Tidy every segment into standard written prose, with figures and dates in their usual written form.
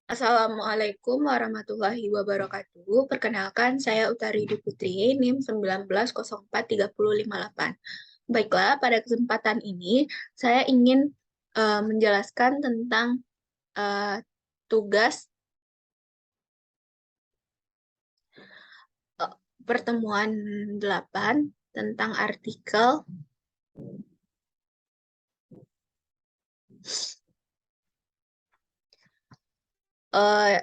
Assalamualaikum warahmatullahi wabarakatuh. Perkenalkan, saya Utari Dwi Putri, NIM 19043058. Baiklah, pada kesempatan ini saya ingin menjelaskan tentang eh, tugas eh, pertemuan 8 tentang artikel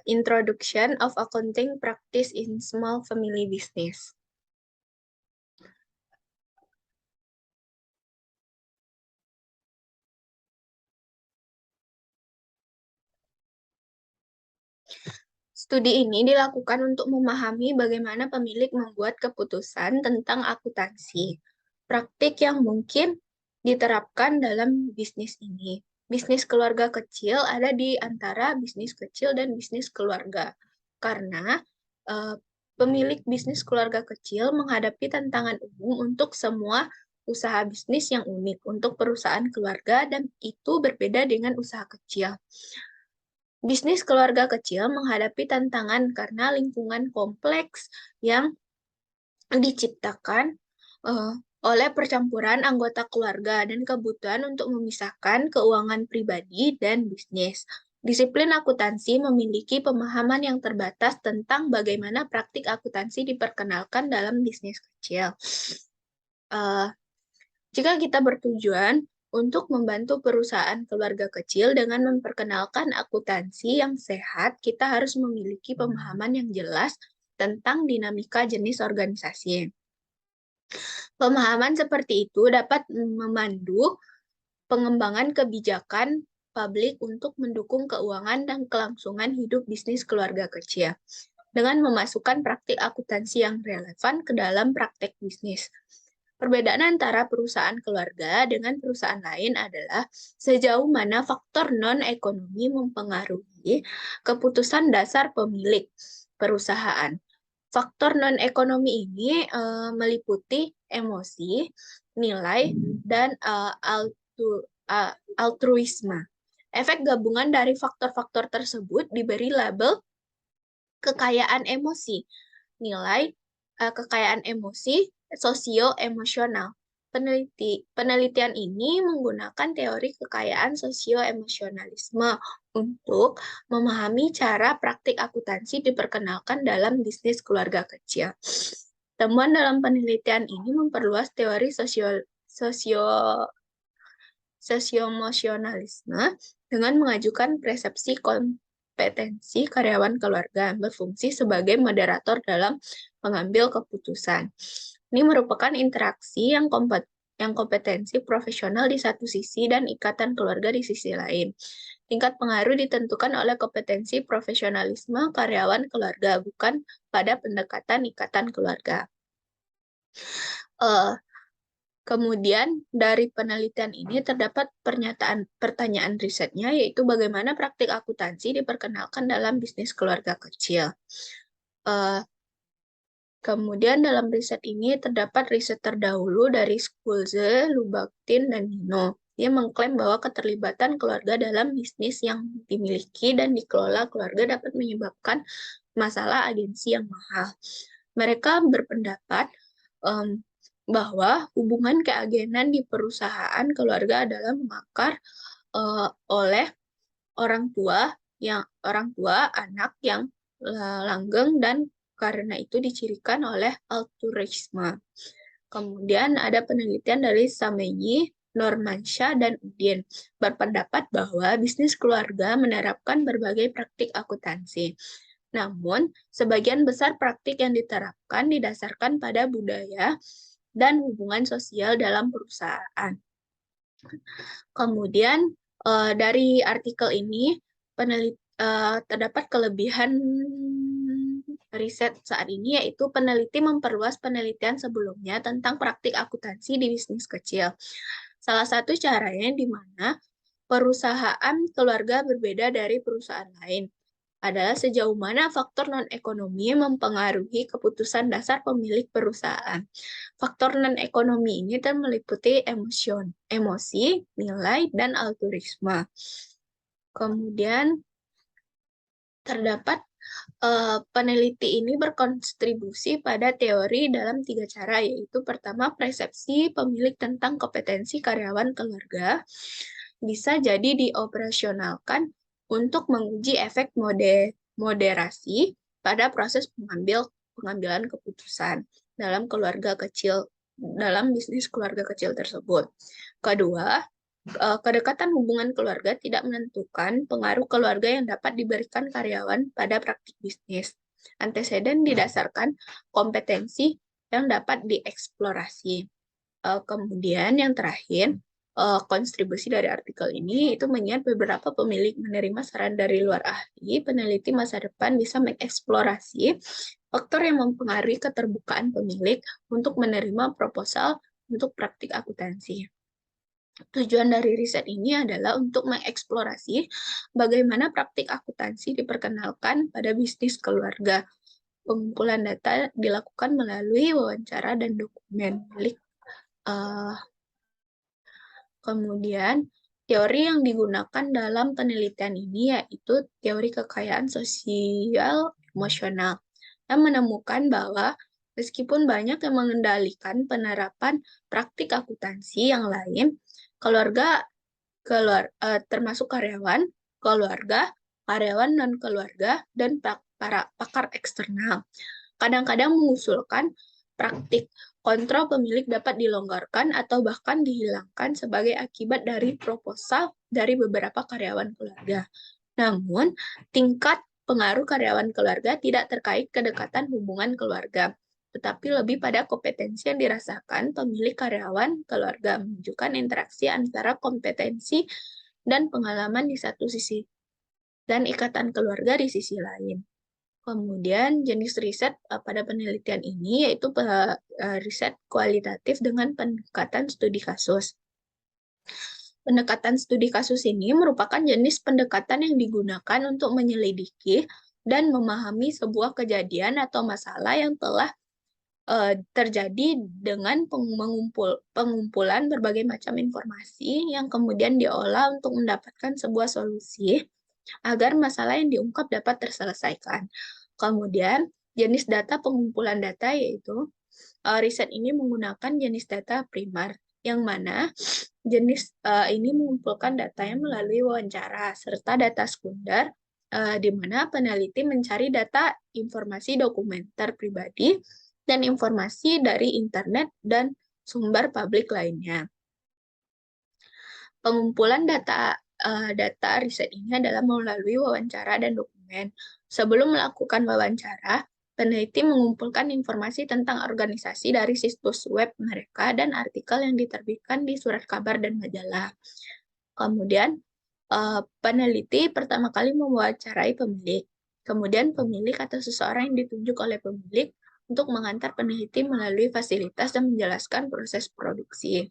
Introduction of Accounting Practice in Small Family Business. Studi ini dilakukan untuk memahami bagaimana pemilik membuat keputusan tentang akuntansi, praktik yang mungkin diterapkan dalam bisnis ini. Bisnis keluarga kecil ada di antara bisnis kecil dan bisnis keluarga, karena eh, pemilik bisnis keluarga kecil menghadapi tantangan umum untuk semua usaha bisnis yang unik untuk perusahaan keluarga dan itu berbeda dengan usaha kecil. Bisnis keluarga kecil menghadapi tantangan karena lingkungan kompleks yang diciptakan eh, oleh percampuran anggota keluarga dan kebutuhan untuk memisahkan keuangan pribadi dan bisnis. Disiplin akuntansi memiliki pemahaman yang terbatas tentang bagaimana praktik akuntansi diperkenalkan dalam bisnis kecil. Eh, Jika kita bertujuan untuk membantu perusahaan keluarga kecil dengan memperkenalkan akuntansi yang sehat, kita harus memiliki pemahaman yang jelas tentang dinamika jenis organisasi. Pemahaman seperti itu dapat memandu pengembangan kebijakan publik untuk mendukung keuangan dan kelangsungan hidup bisnis keluarga kecil dengan memasukkan praktik akuntansi yang relevan ke dalam praktek bisnis. Perbedaan antara perusahaan keluarga dengan perusahaan lain adalah sejauh mana faktor non-ekonomi mempengaruhi keputusan dasar pemilik perusahaan. Faktor non-ekonomi ini meliputi emosi, nilai, dan altruisme. Efek gabungan dari faktor-faktor tersebut diberi label kekayaan emosi, nilai kekayaan emosi sosio-emosional. Penelitian ini menggunakan teori kekayaan sosio-emosionalisme untuk memahami cara praktik akuntansi diperkenalkan dalam bisnis keluarga kecil. Temuan dalam penelitian ini memperluas teori sosio-emosionalisme dengan mengajukan persepsi kompetensi karyawan keluarga berfungsi sebagai moderator dalam mengambil keputusan. Ini merupakan interaksi yang kompetensi profesional di satu sisi dan ikatan keluarga di sisi lain. Tingkat pengaruh ditentukan oleh kompetensi profesionalisme karyawan keluarga, bukan pada pendekatan ikatan keluarga. Kemudian dari penelitian ini terdapat pertanyaan risetnya, yaitu bagaimana praktik akuntansi diperkenalkan dalam bisnis keluarga kecil. Kemudian dalam riset ini terdapat riset terdahulu dari Schulze, Lubaktin, dan Nino. Dia mengklaim bahwa keterlibatan keluarga dalam bisnis yang dimiliki dan dikelola keluarga dapat menyebabkan masalah agensi yang mahal. Mereka berpendapat bahwa hubungan keagenan di perusahaan keluarga adalah mengakar oleh orang tua, anak yang langgeng dan karena itu dicirikan oleh altruisme. Kemudian ada penelitian dari Samenyi, Normansyah, dan Udin berpendapat bahwa bisnis keluarga menerapkan berbagai praktik akuntansi. Namun, sebagian besar praktik yang diterapkan didasarkan pada budaya dan hubungan sosial dalam perusahaan. Kemudian, dari artikel ini, terdapat kelebihan riset saat ini, yaitu peneliti memperluas penelitian sebelumnya tentang praktik akuntansi di bisnis kecil. Salah satu caranya di mana perusahaan keluarga berbeda dari perusahaan lain adalah sejauh mana faktor non-ekonomi mempengaruhi keputusan dasar pemilik perusahaan. Faktor non-ekonomi ini meliputi emosi, nilai, dan altruisme. Kemudian Terdapat peneliti ini berkontribusi pada teori dalam 3 cara, yaitu pertama, persepsi pemilik tentang kompetensi karyawan keluarga bisa jadi dioperasionalkan untuk menguji efek moderasi pada proses pengambilan keputusan dalam bisnis keluarga kecil tersebut. Kedua, kedekatan hubungan keluarga tidak menentukan pengaruh keluarga yang dapat diberikan karyawan pada praktik bisnis. Anteseden didasarkan kompetensi yang dapat dieksplorasi. Kemudian yang terakhir, kontribusi dari artikel ini itu mengingat beberapa pemilik menerima saran dari luar ahli, peneliti masa depan bisa mengeksplorasi faktor yang mempengaruhi keterbukaan pemilik untuk menerima proposal untuk praktik akuntansi. Tujuan dari riset ini adalah untuk mengeksplorasi bagaimana praktik akuntansi diperkenalkan pada bisnis keluarga. Pengumpulan data dilakukan melalui wawancara dan dokumen milik. Kemudian, teori yang digunakan dalam penelitian ini yaitu teori kekayaan sosial emosional, yang menemukan bahwa meskipun banyak yang mengendalikan penerapan praktik akuntansi yang lain, termasuk karyawan, keluarga, karyawan non-keluarga, dan para pakar eksternal. Kadang-kadang mengusulkan praktik kontrol pemilik dapat dilonggarkan atau bahkan dihilangkan sebagai akibat dari proposal dari beberapa karyawan keluarga. Namun, tingkat pengaruh karyawan keluarga tidak terkait kedekatan hubungan keluarga, tetapi lebih pada kompetensi yang dirasakan pemilik karyawan keluarga, menunjukkan interaksi antara kompetensi dan pengalaman di satu sisi, dan ikatan keluarga di sisi lain. Kemudian jenis riset pada penelitian ini yaitu riset kualitatif dengan pendekatan studi kasus. Pendekatan studi kasus ini merupakan jenis pendekatan yang digunakan untuk menyelidiki dan memahami sebuah kejadian atau masalah yang telah terjadi dengan pengumpulan berbagai macam informasi yang kemudian diolah untuk mendapatkan sebuah solusi agar masalah yang diungkap dapat terselesaikan. Kemudian, jenis data pengumpulan data yaitu riset ini menggunakan jenis data primer, yang mana jenis ini mengumpulkan data yang melalui wawancara, serta data sekunder, di mana peneliti mencari data informasi dokumenter pribadi dan informasi dari internet dan sumber publik lainnya. Pengumpulan data riset ini adalah melalui wawancara dan dokumen. Sebelum melakukan wawancara, peneliti mengumpulkan informasi tentang organisasi dari situs web mereka dan artikel yang diterbitkan di surat kabar dan majalah. Kemudian, peneliti pertama kali mewawancarai pemilik. Kemudian pemilik atau seseorang yang ditunjuk oleh pemilik untuk mengantar peneliti melalui fasilitas dan menjelaskan proses produksi.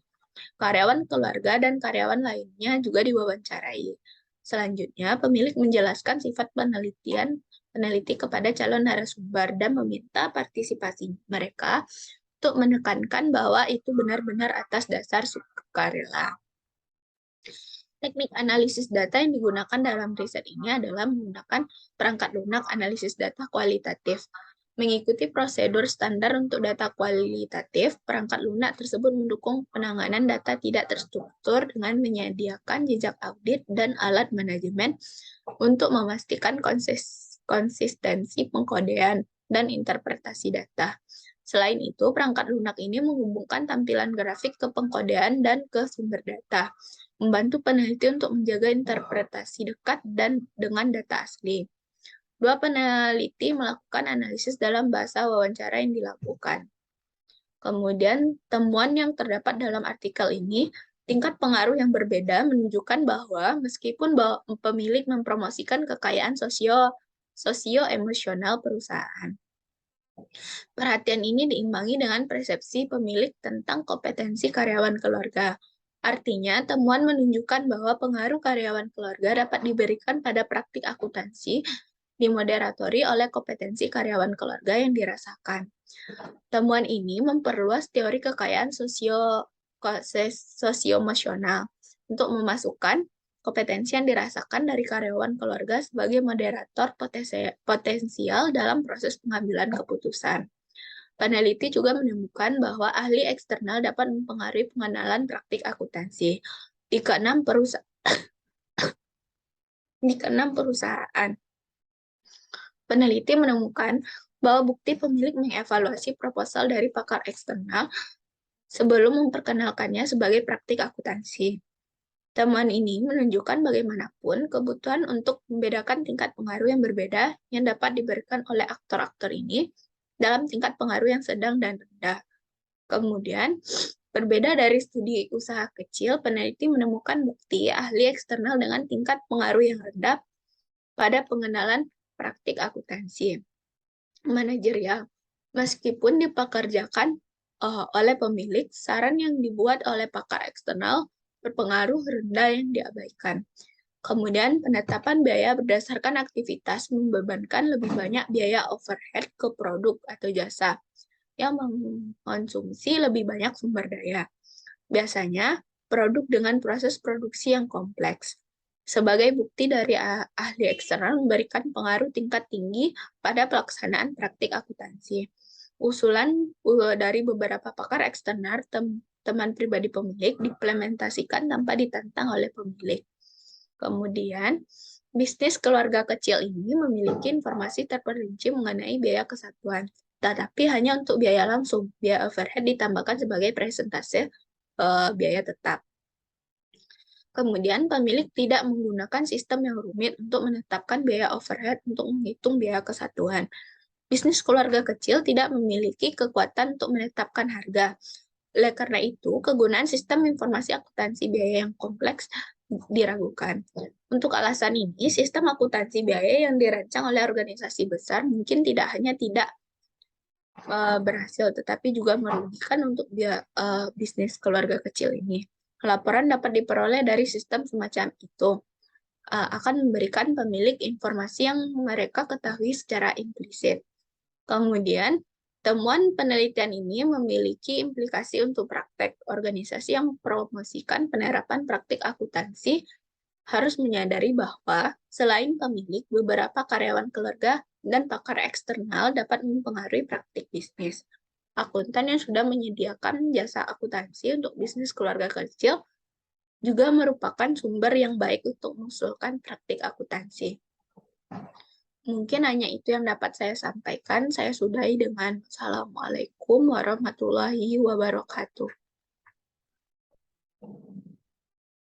Karyawan keluarga dan karyawan lainnya juga diwawancarai. Selanjutnya, pemilik menjelaskan sifat peneliti kepada calon narasumber dan meminta partisipasi mereka untuk menekankan bahwa itu benar-benar atas dasar sukarela. Teknik analisis data yang digunakan dalam riset ini adalah menggunakan perangkat lunak analisis data kualitatif. Mengikuti prosedur standar untuk data kualitatif, perangkat lunak tersebut mendukung penanganan data tidak terstruktur dengan menyediakan jejak audit dan alat manajemen untuk memastikan konsistensi pengkodean dan interpretasi data. Selain itu, perangkat lunak ini menghubungkan tampilan grafik ke pengkodean dan ke sumber data, membantu peneliti untuk menjaga interpretasi dekat dan dengan data asli. Dua peneliti melakukan analisis dalam bahasa wawancara yang dilakukan. Kemudian, temuan yang terdapat dalam artikel ini, tingkat pengaruh yang berbeda menunjukkan bahwa meskipun pemilik mempromosikan kekayaan sosio-emosional perusahaan, perhatian ini diimbangi dengan persepsi pemilik tentang kompetensi karyawan keluarga. Artinya, temuan menunjukkan bahwa pengaruh karyawan keluarga dapat diberikan pada praktik akuntansi dimoderatori oleh kompetensi karyawan keluarga yang dirasakan. Temuan ini memperluas teori kekayaan sosio-emosional untuk memasukkan kompetensi yang dirasakan dari karyawan keluarga sebagai moderator potensial dalam proses pengambilan keputusan. Peneliti juga menemukan bahwa ahli eksternal dapat mempengaruhi pengenalan praktik akuntansi. Di keenam perusahaan, peneliti menemukan bahwa bukti pemilik mengevaluasi proposal dari pakar eksternal sebelum memperkenalkannya sebagai praktik akuntansi. Temuan ini menunjukkan bagaimanapun kebutuhan untuk membedakan tingkat pengaruh yang berbeda yang dapat diberikan oleh aktor-aktor ini dalam tingkat pengaruh yang sedang dan rendah. Kemudian, berbeda dari studi usaha kecil, peneliti menemukan bukti ahli eksternal dengan tingkat pengaruh yang rendah pada pengenalan praktik akuntansi manajerial. Meskipun dipekerjakan oleh pemilik, saran yang dibuat oleh pakar eksternal berpengaruh rendah yang diabaikan. Kemudian, penetapan biaya berdasarkan aktivitas membebankan lebih banyak biaya overhead ke produk atau jasa yang mengkonsumsi lebih banyak sumber daya. Biasanya, produk dengan proses produksi yang kompleks. Sebagai bukti dari ahli eksternal memberikan pengaruh tingkat tinggi pada pelaksanaan praktik akuntansi. Usulan dari beberapa pakar eksternal teman pribadi pemilik diimplementasikan tanpa ditantang oleh pemilik. Kemudian, bisnis keluarga kecil ini memiliki informasi terperinci mengenai biaya kesatuan, tetapi hanya untuk biaya langsung. Biaya overhead ditambahkan sebagai presentase biaya tetap. Kemudian, pemilik tidak menggunakan sistem yang rumit untuk menetapkan biaya overhead untuk menghitung biaya kesatuan. Bisnis keluarga kecil tidak memiliki kekuatan untuk menetapkan harga. Oleh karena itu, kegunaan sistem informasi akuntansi biaya yang kompleks diragukan. Untuk alasan ini, sistem akuntansi biaya yang dirancang oleh organisasi besar mungkin tidak hanya tidak berhasil, tetapi juga merugikan untuk bisnis keluarga kecil ini. Laporan dapat diperoleh dari sistem semacam itu. Akan memberikan pemilik informasi yang mereka ketahui secara implisit. Kemudian, temuan penelitian ini memiliki implikasi untuk praktek. Organisasi yang mempromosikan penerapan praktik akuntansi harus menyadari bahwa selain pemilik, beberapa karyawan keluarga dan pakar eksternal dapat mempengaruhi praktik bisnis. Akuntan yang sudah menyediakan jasa akuntansi untuk bisnis keluarga kecil juga merupakan sumber yang baik untuk mengusulkan praktik akuntansi. Mungkin hanya itu yang dapat saya sampaikan. Saya sudahi dengan Assalamualaikum warahmatullahi wabarakatuh.